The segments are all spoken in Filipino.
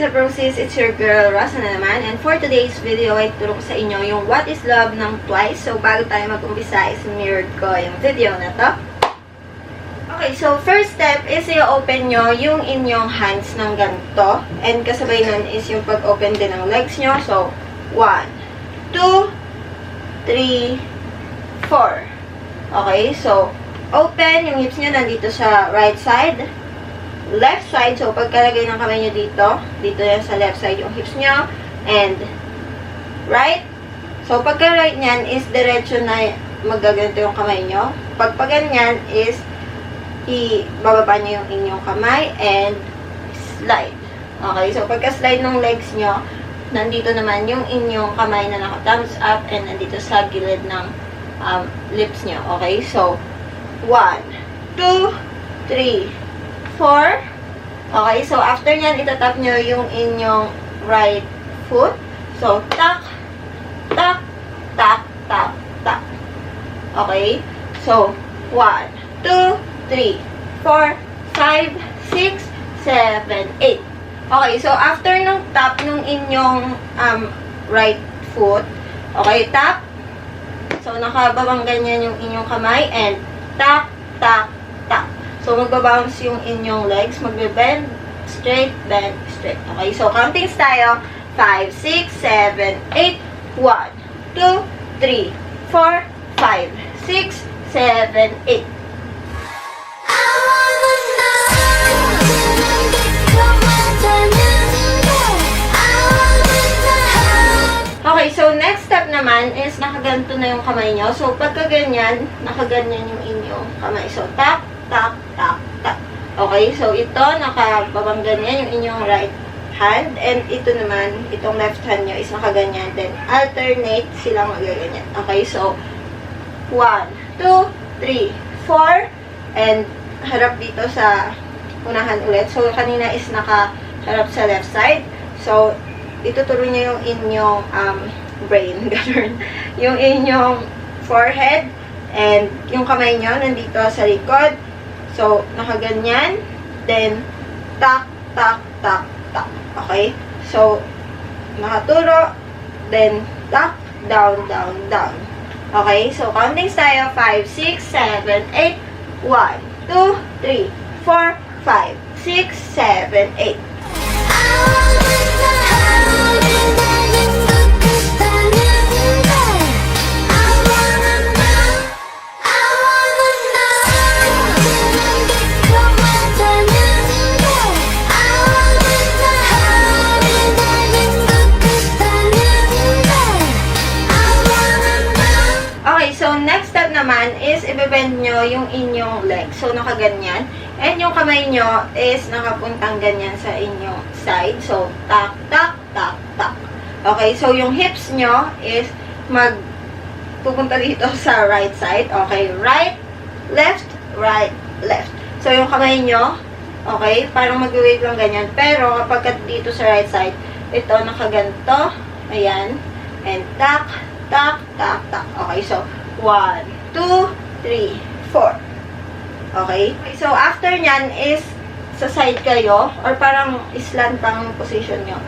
up, Roses? It's your girl, Rosa na naman. And for today's video, ay turo ko sa inyo yung What is Love ng Twice. So, bago tayo mag-umpisa, is mirrored ko yung video na to. Okay, so first step is i-open nyo yung inyong hands ng ganito. And kasabay nun is yung pag-open din ng legs nyo. So, 1, 2, 3, 4. Okay, so, open. Yung hips nyo nandito sa right side. Left side, so pagkalagay ng kamay nyo dito yan sa left side yung hips nyo, and right. So pagka-right nyan is diretso na magaganto yung kamay nyo. Pag ganyan is ibababa nyo yung inyong kamay and slide. Okay, so pagka-slide ng legs nyo, nandito naman yung inyong kamay na naka-thumbs up and nandito sa gilid ng lips nyo. Okay, so 1, 2, 3, 4. Okay, so after nyan, itatap nyo yung inyong right foot. So, tak, tak, tak, tak, tak. Okay, so 1, 2, 3, 4, 5, 6, 7, 8. Okay, so after ng tap ng inyong right foot, okay, tap. So, nakababang ganyan yung inyong kamay and tak, tak, tak. So, magbabounce yung inyong legs. Magbe-bend, straight, bend, straight. Okay, so countings tayo. 5, 6, 7, 8, 1, 2, 3, 4, 5, 6, 7, 8. Okay, so next step naman is nakaganto na yung kamay nyo. So, pagka ganyan, nakaganyan yung inyong kamay. So, tap, tap, tap, tap. Okay, so ito, nakababang ganyan yung inyong right hand. And ito naman, itong left hand nyo is nakaganyan. Then, alternate silang magaganyan. Okay, so 1, 2, 3, 4. And harap dito sa unahan ulit. So, kanina is nakaharap sa left side. So, ituturo nyo yung inyong brain, ganun. Yung inyong forehead. And yung kamay nyo nandito sa likod. So, nakaganyan. Then, tak, tak, tak, tak. Okay? So, nakaturo. Then, tak, down, down, down. Okay? So, counting tayo. 5, 6, 7, 8. 1, 2, 3, 4, 5, 6, 7, 8. Naman is ibebend nyo yung inyong leg. So, nakaganyan. And yung kamay nyo is nakapuntang ganyan sa inyong side. So, tak, tak, tak, tak. Okay, so yung hips nyo is pupunta dito sa right side. Okay, right, left, right, left. So, yung kamay nyo, okay, parang mag-wave lang ganyan. Pero, kapag dito sa right side, ito nakaganto. Ayan. And tak, tak, tak, tak. Okay, so, 1, 2, 3, 4. Okay? So, after nyan is sa side kayo or parang islantang position nyo.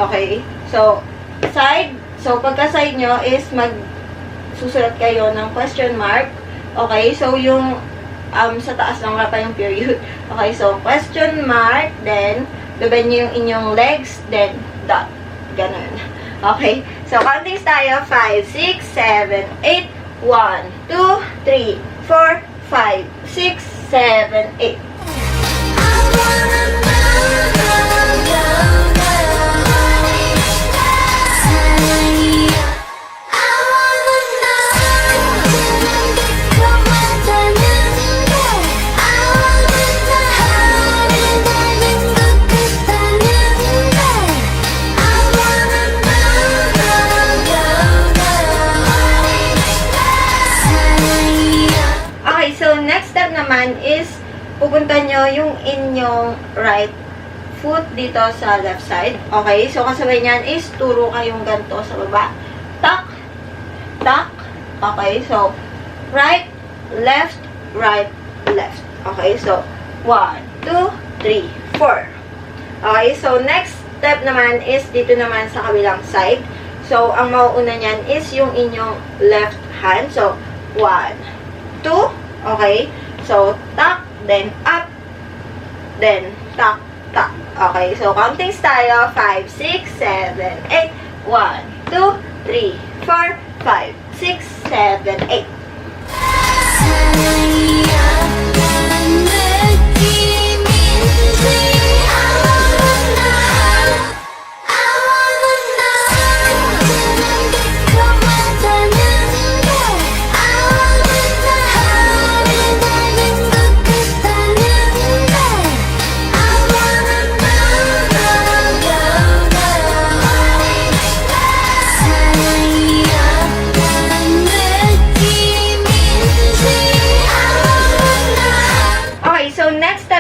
Okay? So, side. So, pagka-side nyo is susulat kayo ng question mark. Okay? So, yung sa taas lang wala pa yung period. Okay? So, question mark. Then, beben nyo yung inyong legs. Then, dot. Ganun. Okay? So, counting tayo. 5, 6, 7, 8. 1, 2, 3, 4, 5, 6, 7, 8. Naman is pupunta nyo yung inyong right foot dito sa left side. Okay? So, kasabay nyan is turo kayong ganito sa baba. Tak, tak. Okay? So, right, left, right, left. Okay? So, 1, 2, 3, 4. Okay? So, next step naman is dito naman sa kabilang side. So, ang mauuna niyan is yung inyong left hand. So, 1, 2, okay? So, tuck, then up, then tuck, tuck. Okay, so counting tayo. 5, 6, 7, 8. 1, 2, 3, 4, 5, 6, 7, 8.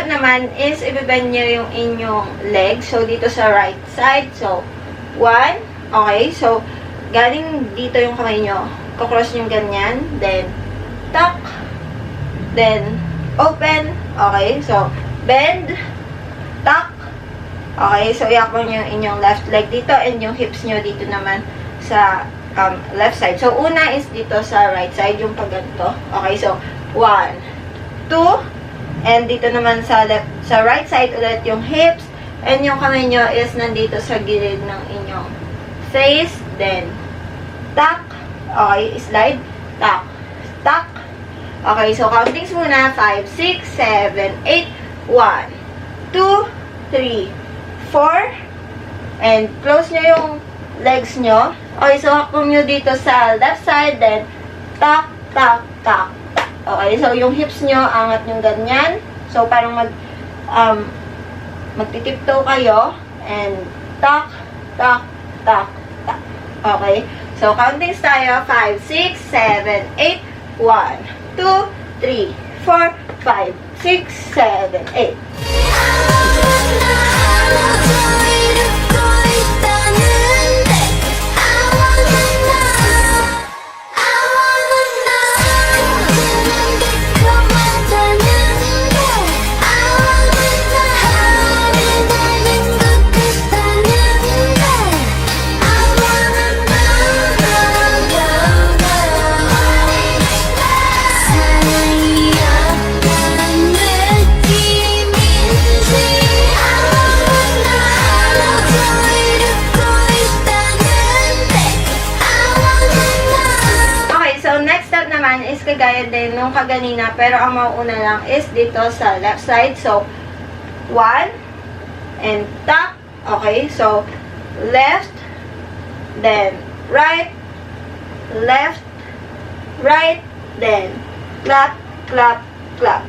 Naman is ibibend nyo yung inyong leg. So, dito sa right side. So, 1. Okay. So, galing dito yung kamay nyo. Kukross nyo ganyan. Then, tuck. Then, open. Okay. So, bend. Tuck. Okay. So, iakbang nyo yung inyong left leg dito. And yung hips nyo dito naman sa left side. So, una is dito sa right side. Yung pag ganito. Okay. So, 1, 2. And dito naman sa right side ulit yung hips. And yung kamay nyo is nandito sa gilid ng inyong face. Then, tuck. Okay, slide. Tuck. Tuck. Okay, so countings muna. 5, 6, 7, 8. 1, 2, 3, 4. And close nyo yung legs nyo. Okay, so hakbang nyo dito sa left side. Then, tuck, tuck, tuck. Okay, so yung hips nyo, angat nyo ganyan. So, parang magtitiptoe kayo. And, tuck, tuck, tuck, tuck. Okay, so counting tayo. 5, 6, 7, 8. 1, 2, 3, 4, 5, 6, 7, 8. Is kagaya din nung kaganina, pero ang mauuna lang is dito sa left side. So, 1 and tuck. Okay, so left, then right, left, right, then clap, clap, clap.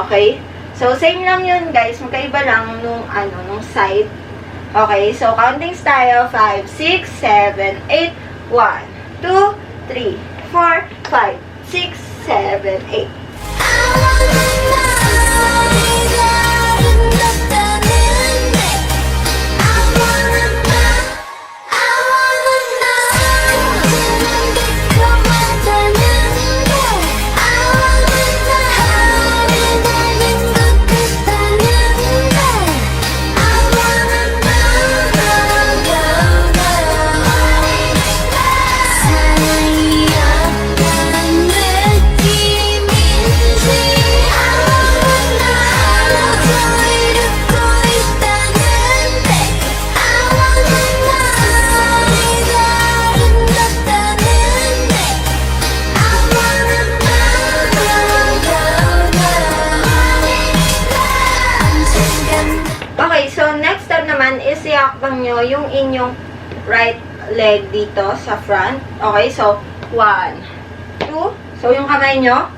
Okay, so same lang yun guys, magkaiba lang nung nung side. Okay, so counting tayo. 5, 6, 7, 8. 1, 2, 3, 4, 5, 6, 7, 8. Is iakbang nyo yung inyong right leg dito sa front. Okay, so 1, 2. So yung kamay nyo,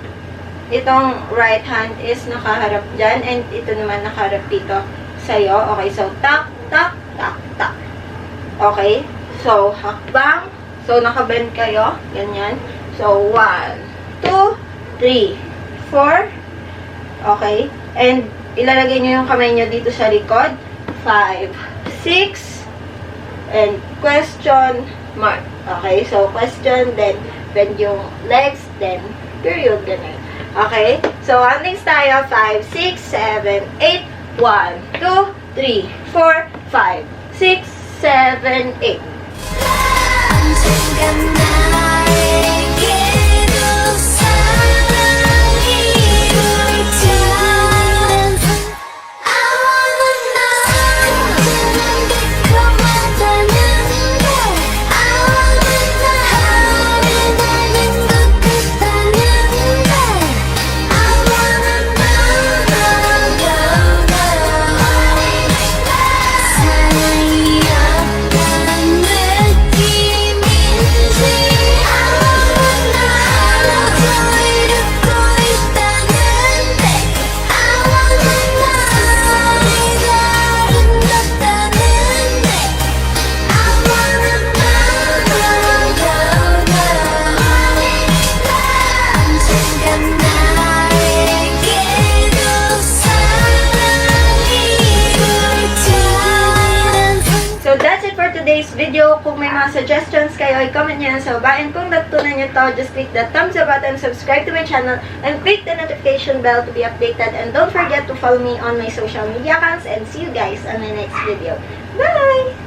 itong right hand is nakaharap dyan, and ito naman nakaharap dito sa'yo. Okay, so tuck, tuck, tuck, tuck. Okay, so hakbang. So nakabend kayo, ganyan. So 1, 2, 3, 4. Okay, and ilalagay nyo yung kamay nyo dito sa likod. 5, 6, and question mark. Okay, so question, then bend yung legs, then period, ganun. Okay, so counting tayo. 5, 6, 7, 8. 1, 2, 3, 4, 5, 6, 7, 8. 언젠간 나에게도 사랑이 굴절한 I wanna know 달콤하다는데 I wanna know 하루를 나는 것 같다는데 I wanna know 사랑이 어떤 느낌인지 I wanna know 이루고 있다는데 I wanna know 네가 아름답다는데 I wanna 언젠간 나에게도 사랑이 굴절한 So that's it for today's video. Kung may mga suggestions kayo, i-comment nyo yan sa baba. And kung natutunan nyo to, just click the thumbs up button, subscribe to my channel, and click the notification bell to be updated. And don't forget to follow me on my social media accounts. And see you guys on my next video. Bye!